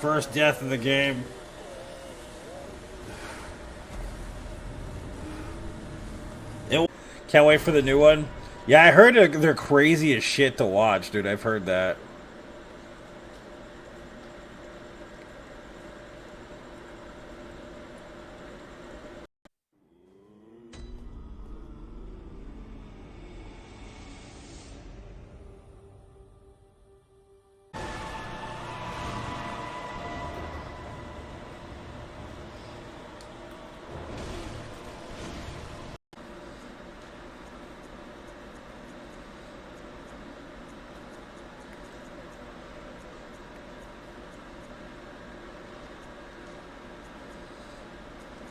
First death of the game. Can't wait for the new one. Yeah, I heard they're crazy as shit to watch, dude. I've heard that.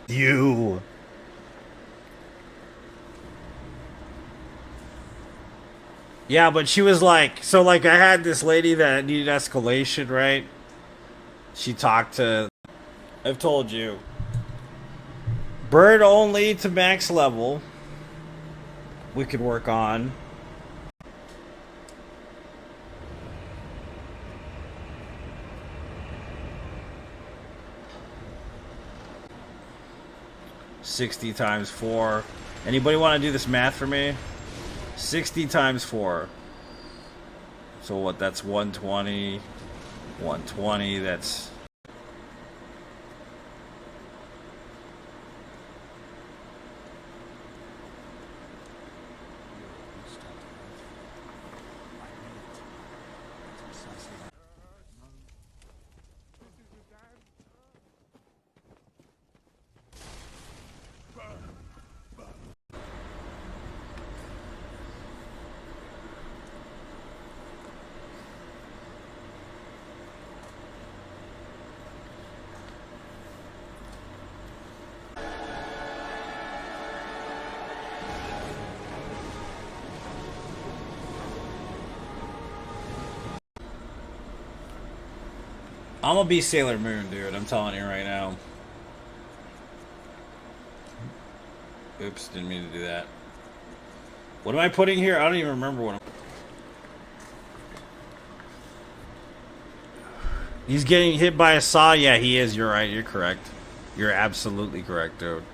You. Yeah, but she was like, so like I had this lady that needed escalation, right? She talked to. I've told you. Bird only to max level. We could work on. $60 times 4. Anybody want to do this math for me? 60 times 4. So what, that's 120. 120, that's... I'm gonna be Sailor Moon, dude. I'm telling you right now. Oops, didn't mean to do that. What am I putting here? I don't even remember what I'm... He's getting hit by a saw? Yeah, he is. You're right. You're correct. You're absolutely correct, dude.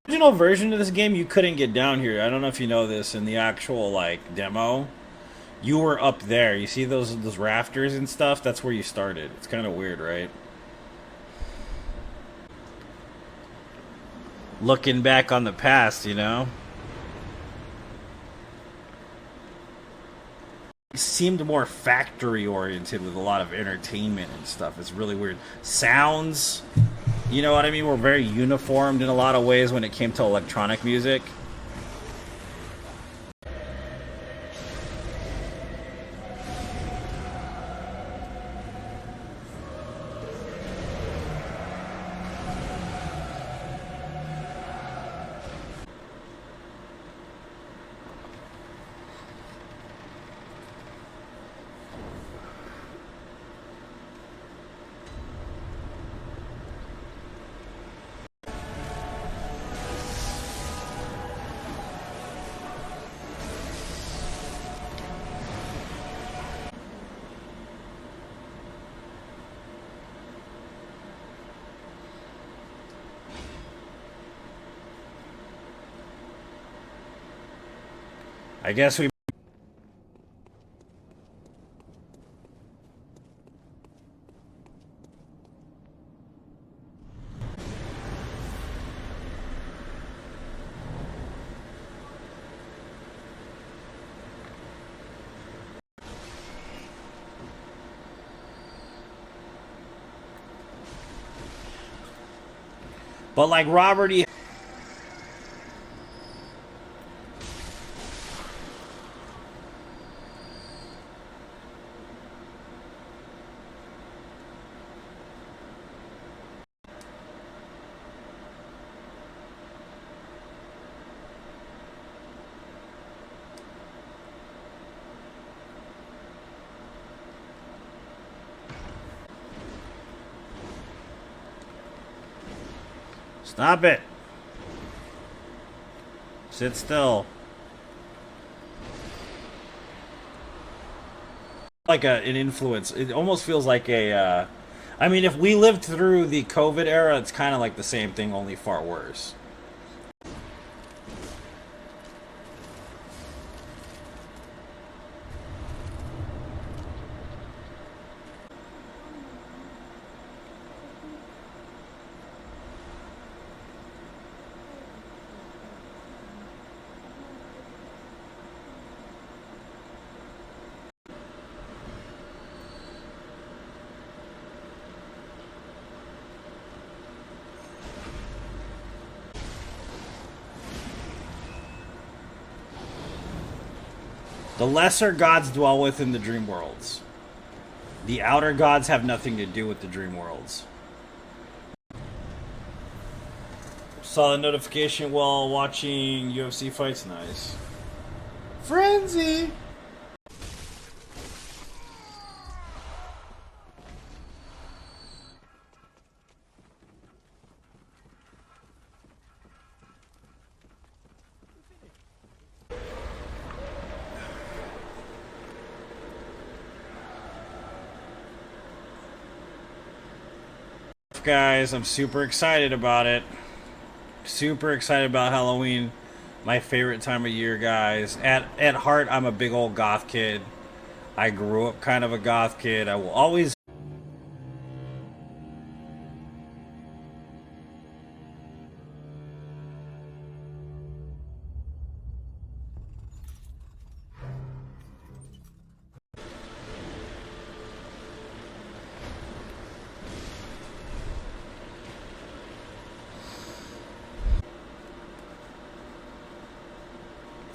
The original version of this game, you couldn't get down here. I don't know if you know this. In the actual, like, demo, you were up there. You see those rafters and stuff? That's where you started. It's kind of weird, right? Looking back on the past, you know? It seemed more factory oriented with a lot of entertainment and stuff. It's really weird. Sounds, you know what I mean? Were very uniformed in a lot of ways when it came to electronic music. I guess we... But like Robert E. Stop it. Sit still. Like an influence. It almost feels like a. I mean, if we lived through the COVID era, it's kind of like the same thing, only far worse. The lesser gods dwell within the dream worlds. The outer gods have nothing to do with the dream worlds. Saw the notification while watching UFC fights. Nice. Frenzy! Guys, I'm super excited about it. Super excited about Halloween. My favorite time of year, guys. At heart, I'm a big old goth kid. I grew up kind of a goth kid. I will always.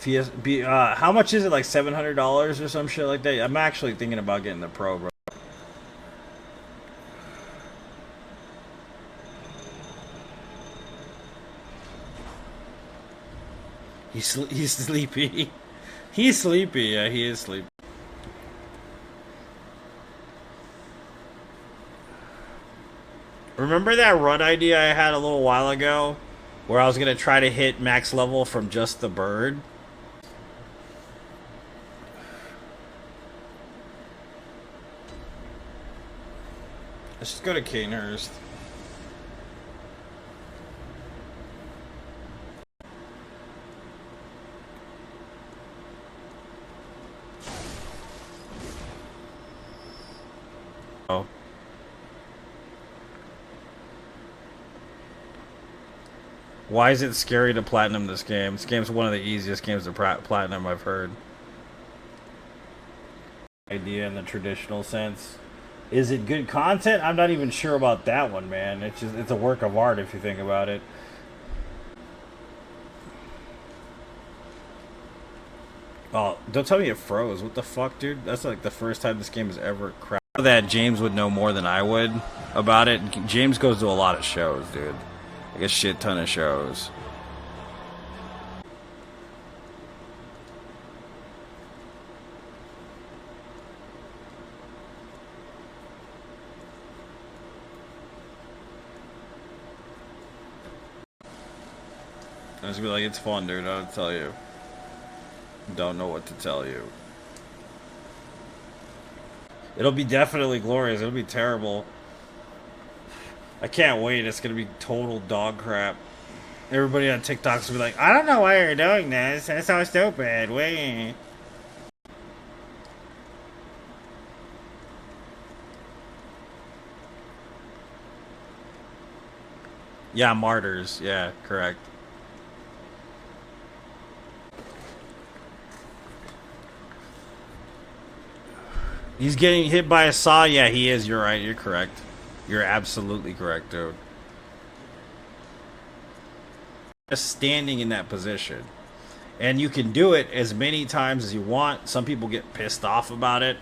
How much is it? Like $700 or some shit like that? I'm actually thinking about getting the Pro, bro. He's sleepy. He's sleepy. Yeah, he is sleepy. Remember that run idea I had a little while ago, where I was gonna try to hit max level from just the bird? Let's just go to Canehurst. Oh. Why is it scary to platinum this game? This game's one of the easiest games to platinum I've heard. Idea in the traditional sense. Is it good content? I'm not even sure about that one, man. It's a work of art if you think about it. Oh, don't tell me it froze. What the fuck, dude? That's like the first time this game has ever crashed. That James would know more than I would about it. James goes to a lot of shows, dude. Like a shit ton of shows. I was gonna be like, it's fun, dude. I'll tell you. Don't know what to tell you. It'll be definitely glorious. It'll be terrible. I can't wait. It's gonna be total dog crap. Everybody on TikTok's gonna be like, I don't know why you're doing this. It's so stupid. Wait. Yeah, martyrs. Yeah, correct. He's getting hit by a saw. Yeah, he is. You're right. You're correct. You're absolutely correct, dude. Just standing in that position. And you can do it as many times as you want. Some people get pissed off about it.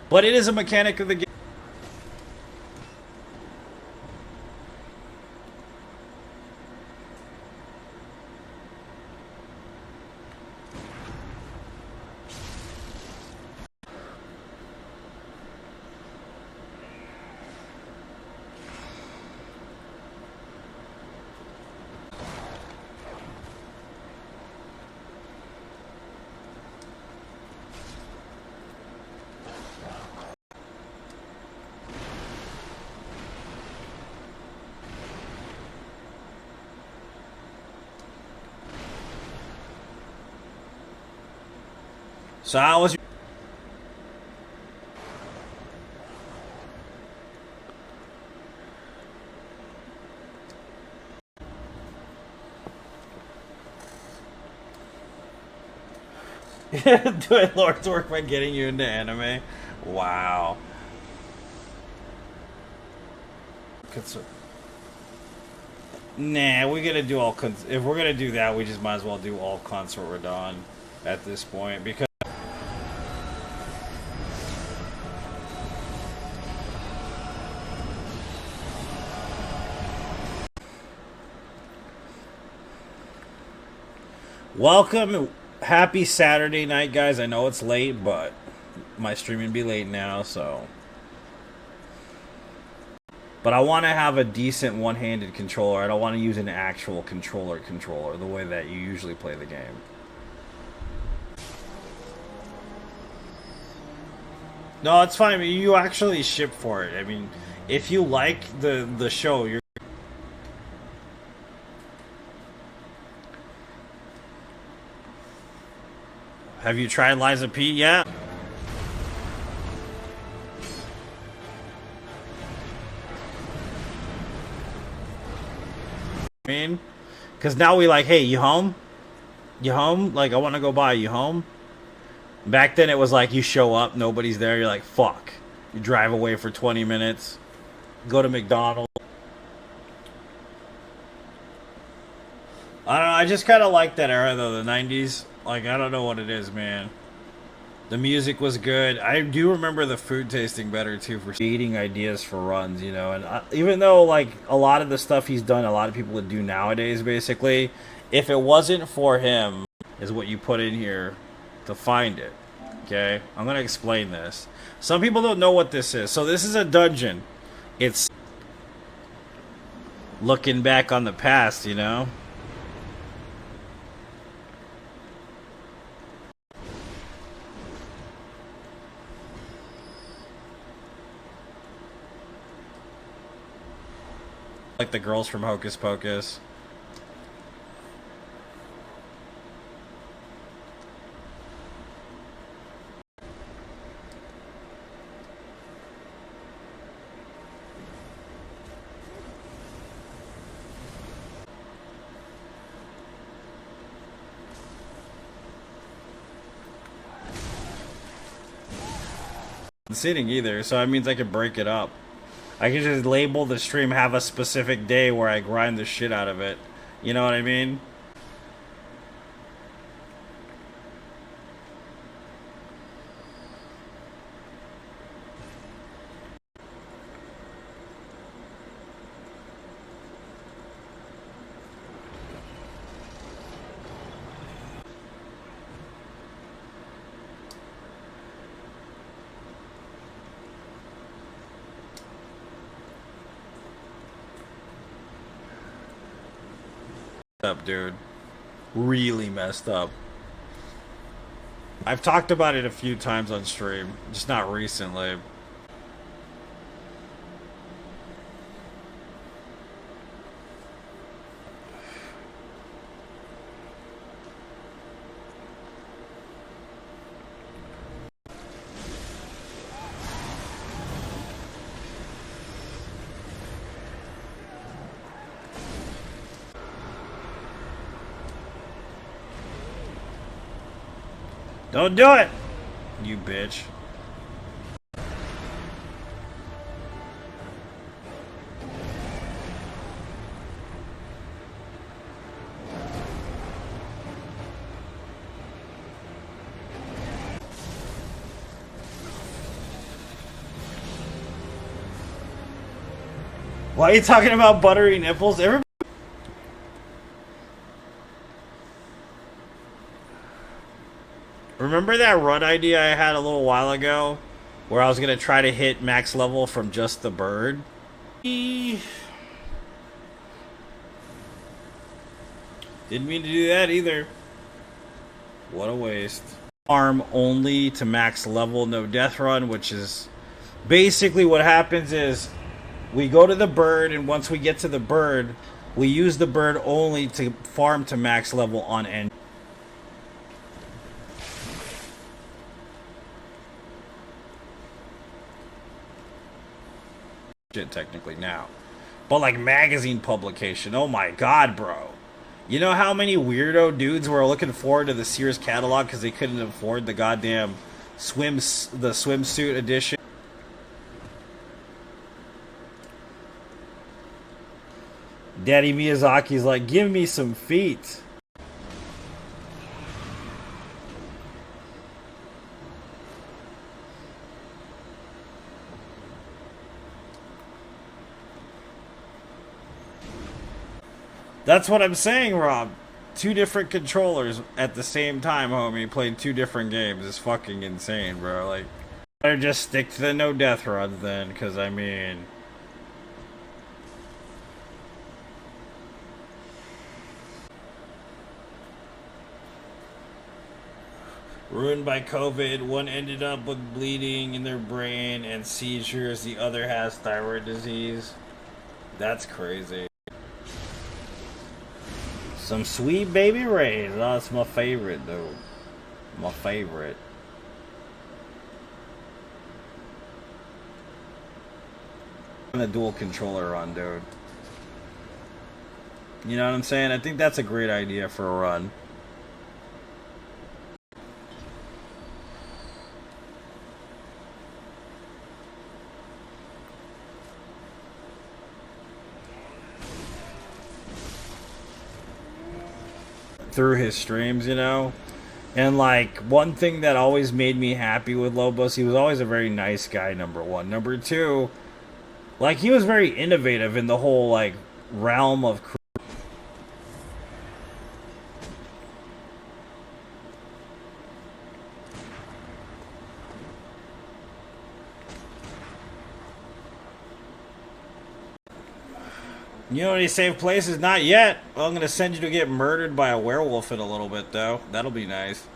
But it is a mechanic of the game. So how was doing Lord's work by getting you into anime? Wow. Nah, we gotta do all. If we're gonna do that, we just might as well do all Consort Radon at this point because. Welcome, happy Saturday night, guys. I know it's late, but my streaming be late now, so. But I want to have a decent one-handed controller. I don't want to use an actual controller the way that you usually play the game. No, it's fine. You actually ship for it. I mean, if you like the show, you're. Have you tried Liza P? Yeah. I mean, because now we like, hey, you home? You home? Like, I want to go by. You home? Back then, it was like you show up, nobody's there. You're like, fuck. You drive away for 20 minutes, go to McDonald's. I don't know. I just kind of like that era though, the 90s. Like, I don't know what it is, man. The music was good. I do remember the food tasting better too for eating ideas for runs, you know. And even though like a lot of the stuff he's done, a lot of people would do nowadays, basically, if it wasn't for him, is what you put in here to find it. Okay, I'm gonna explain this. Some people don't know what this is. So this is a dungeon. It's looking back on the past, you know. Like the girls from Hocus Pocus. Sitting either, so that means I can break it up. I can just label the stream, have a specific day where I grind the shit out of it. You know what I mean? Up, dude. Really messed up. I've talked about it a few times on stream, just not recently. Don't do it, you bitch. Why are you talking about buttery nipples? Everybody. Remember that run idea I had a little while ago? Where I was going to try to hit max level from just the bird? Didn't mean to do that either. What a waste. Farm only to max level, no death run, which is... Basically what happens is... We go to the bird, and once we get to the bird, we use the bird only to farm to max level on end. shit technically now. But like magazine publication, oh my god, bro. You know how many weirdo dudes were looking forward to the Sears catalog because they couldn't afford the goddamn swimsuit edition? Daddy Miyazaki's like, give me some feet. That's what I'm saying, Rob. Two different controllers at the same time, homie, playing two different games is fucking insane, bro. Like, better just stick to the no death runs then, because I mean. Ruined by COVID, one ended up with bleeding in their brain and seizures, the other has thyroid disease. That's crazy. Some sweet baby rays. Oh, that's my favorite, dude. My favorite. The dual controller run, dude. You know what I'm saying? I think that's a great idea for a run. Through his streams, you know? And like, one thing that always made me happy with Lobos, he was always a very nice guy, number one. Number two, like, he was very innovative in the whole, like, realm of. You know any safe places? Not yet. Well, I'm gonna send you to get murdered by a werewolf in a little bit, though. That'll be nice.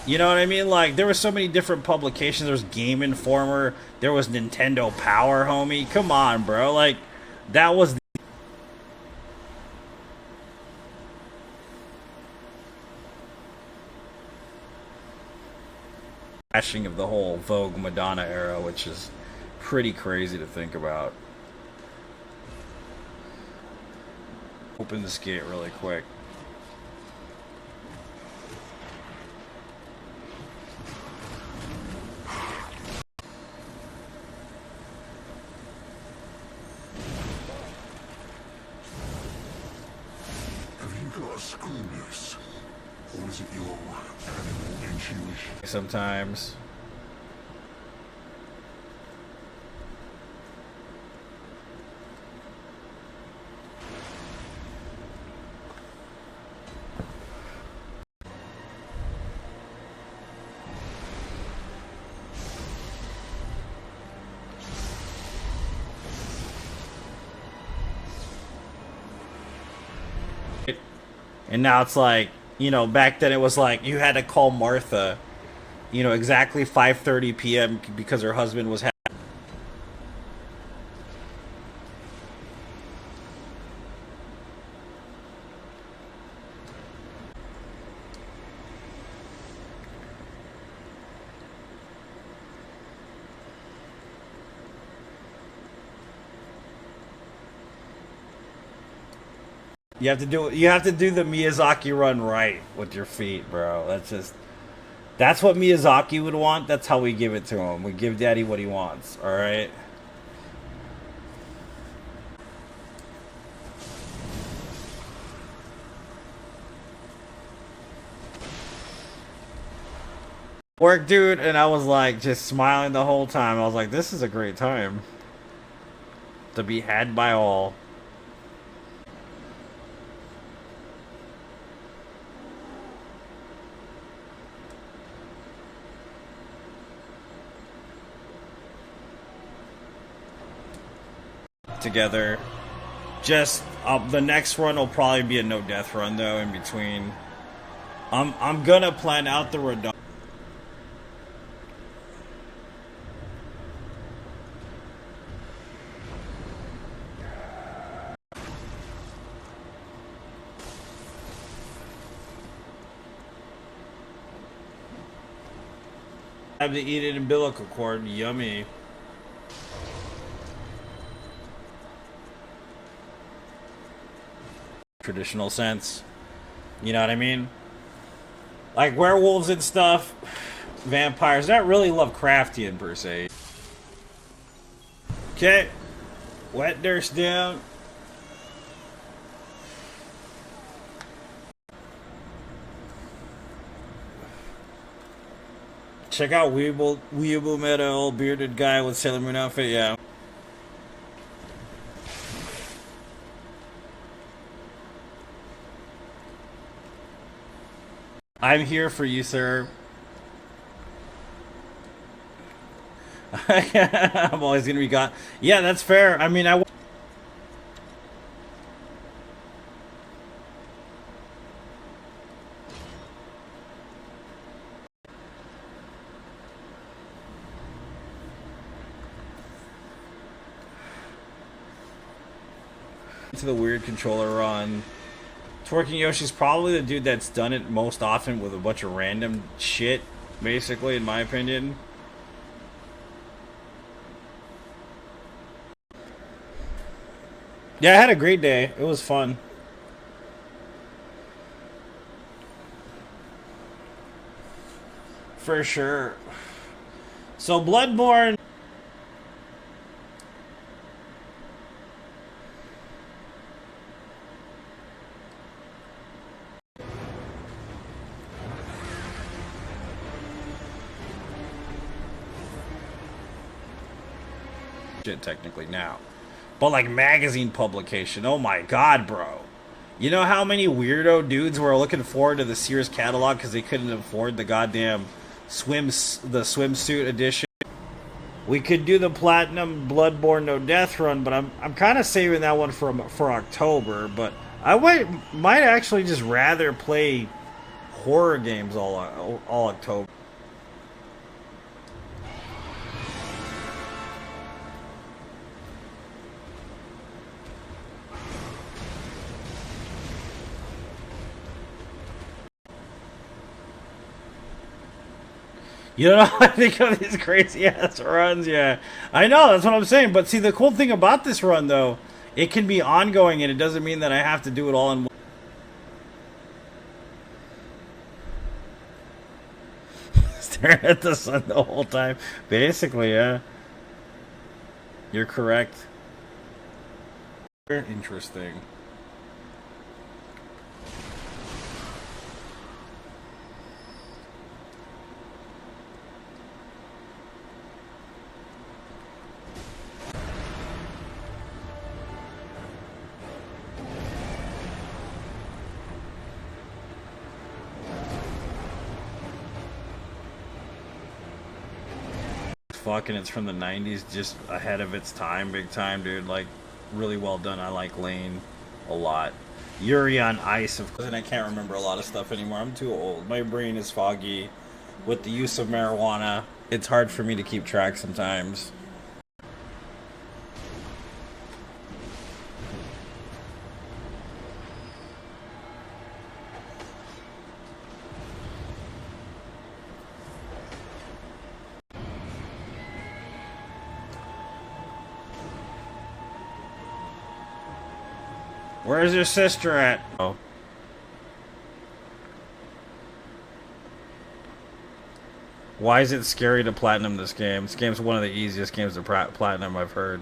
You know what I mean? Like, there were so many different publications. There was Game Informer. There was Nintendo Power, homie. Come on, bro. Like, that was the crashing of the whole Vogue Madonna era, which is pretty crazy to think about. Open this gate really quick. Have you got a screwness? Or is it your animal intuition? Sometimes. And now it's like, you know, back then it was like you had to call Martha, you know, exactly 5:30 p.m. because her husband was You have to do the Miyazaki run right with your feet, bro. That's what Miyazaki would want. That's how we give it to him. We give Daddy what he wants, all right? Work, dude, and I was like just smiling the whole time. I was like, this is a great time to be had by all. Together. Just the next run will probably be a no death run though in between. I'm gonna plan out the redundant. Have to eat an umbilical cord. Yummy. traditional sense. You know what I mean? Like werewolves and stuff, vampires, not really Lovecraftian per se. Okay, wet nurse down. Check out Weeble Meadow, bearded guy with Sailor Moon outfit, yeah. I'm here for you, sir. I'm always gonna be gone. Yeah, that's fair. I mean, to the weird controller run. Twerking Yoshi's probably the dude that's done it most often with a bunch of random shit, basically, in my opinion. Yeah, I had a great day. It was fun. For sure. So, Bloodborne. Shit, technically now. But, like, magazine publication. Oh my god, bro. You know how many weirdo dudes were looking forward to the Sears catalog because they couldn't afford the goddamn swimsuit edition? We could do the Platinum Bloodborne No Death run, but I'm kind of saving that one for October. But I might actually just rather play horror games all October. You know what I think of these crazy ass runs? Yeah, I know, that's what I'm saying. But see, the cool thing about this run, though, it can be ongoing, and it doesn't mean that I have to do it all in one. Staring at the sun the whole time. Basically, yeah. You're correct. Interesting. Fucking, it's from the 90s, just ahead of its time, big time, dude. Like, really well done. I like Lane a lot. Yuri on Ice, of course, and I can't remember a lot of stuff anymore. I'm too old. My brain is foggy with the use of marijuana. It's hard for me to keep track sometimes. Where's your sister at? Oh. Why is it scary to platinum this game? This game's one of the easiest games to platinum I've heard.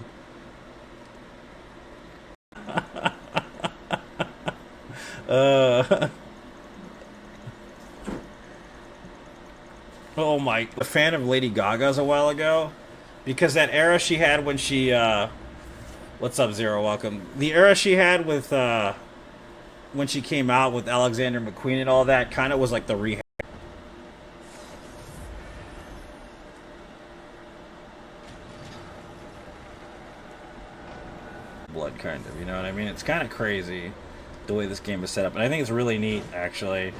Oh my. A fan of Lady Gaga's a while ago. Because that era she had when she, what's up, Zero? Welcome. The era she had with, when she came out with Alexander McQueen and all that kind of was like the rehab. Blood, kind of, you know what I mean? It's kind of crazy the way this game is set up, and I think it's really neat, actually.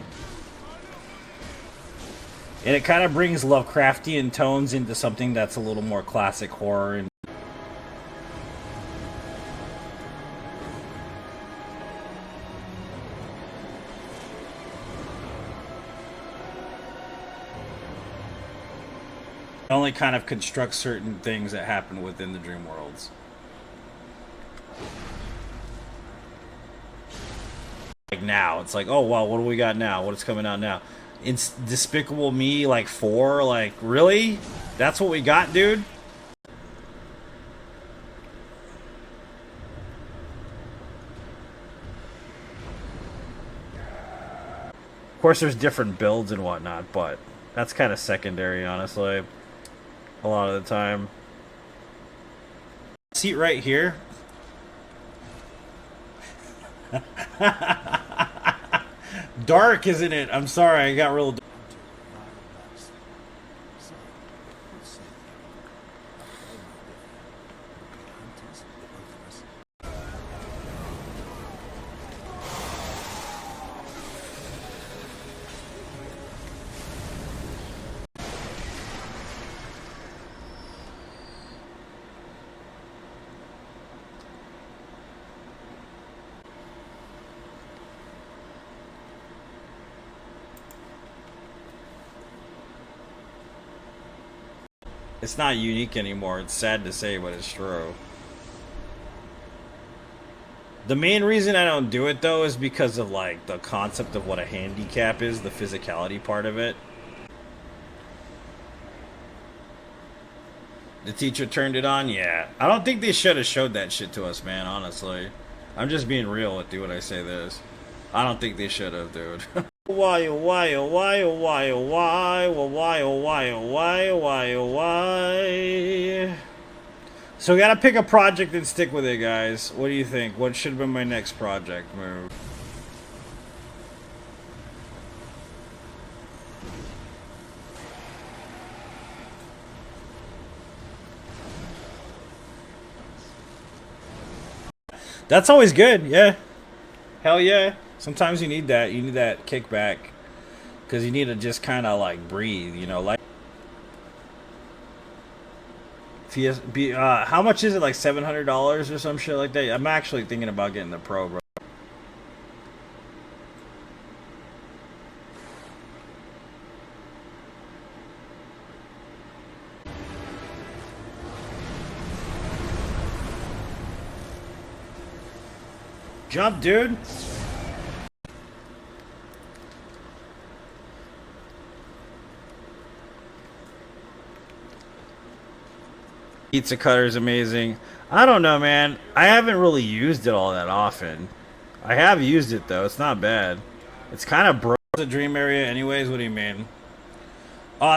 And it kind of brings Lovecraftian tones into something that's a little more classic horror. And it only kind of constructs certain things that happen within the dream worlds. now. It's like, oh wow, what do we got now? What's coming out now? It's Despicable Me like 4. Like, really? That's what we got, dude? Of course, there's different builds and whatnot, but that's kind of secondary, honestly. A lot of the time. Seat right here. Dark, isn't it? I'm sorry, I got real. It's not unique anymore. It's sad to say, but it's true. The main reason I don't do it, though, is because of, like, the concept of what a handicap is, the physicality part of it. The teacher turned it on? Yeah. I don't think they should have showed that shit to us, man, honestly. I'm just being real with you when I say this. I don't think they should have, dude. Why, oh, why, oh, why, oh, why, oh, why, oh, why, oh, why, oh, why, oh, why, oh, why. So we gotta pick a project and stick with it, guys. What do you think? What should have been my next project move? That's always good, yeah. Hell yeah. Sometimes you need that. You need that kickback. Because you need to just kind of, like, breathe, you know? Like, how much is it? Like $700 or some shit like that? I'm actually thinking about getting the Pro, bro. Jump, dude. Pizza cutter is amazing. I don't know, man. I haven't really used it all that often. I have used it, though. It's not bad. It's kind of broke the dream area anyways. What do you mean?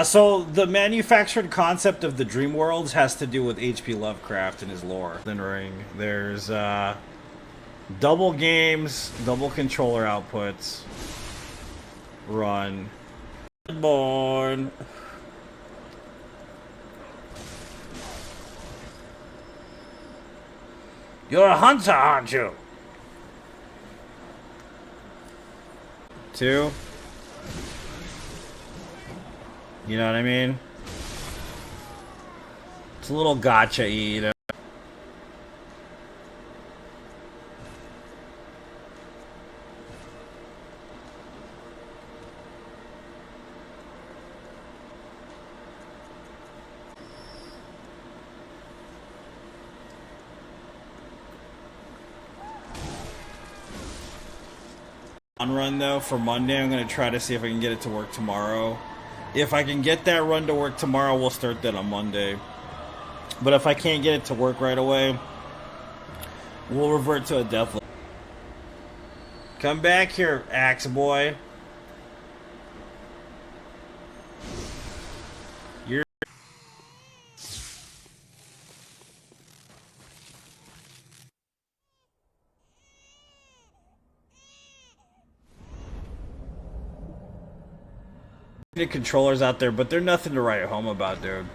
So the manufactured concept of the dream worlds has to do with H.P. Lovecraft and his lore. Ring. There's double games, double controller outputs. Run. Born. You're a hunter, aren't you? 2. You know what I mean? It's a little gotcha-y, you know? Run though for Monday. I'm gonna try to see if I can get it to work tomorrow. If I can get that run to work tomorrow, we'll start that on Monday. But if I can't get it to work right away, we'll revert to a death. Come back here, Axe Boy. You're the controllers out there, but they're nothing to write home about, dude.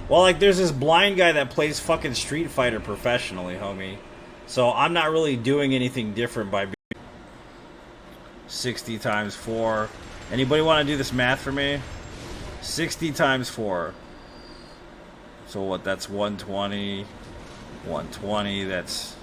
Well, like, there's this blind guy that plays fucking Street Fighter professionally, homie. So I'm not really doing anything different by being 60 times 4. Anybody want to do this math for me? 60 times 4. So what, that's 120. 120, that's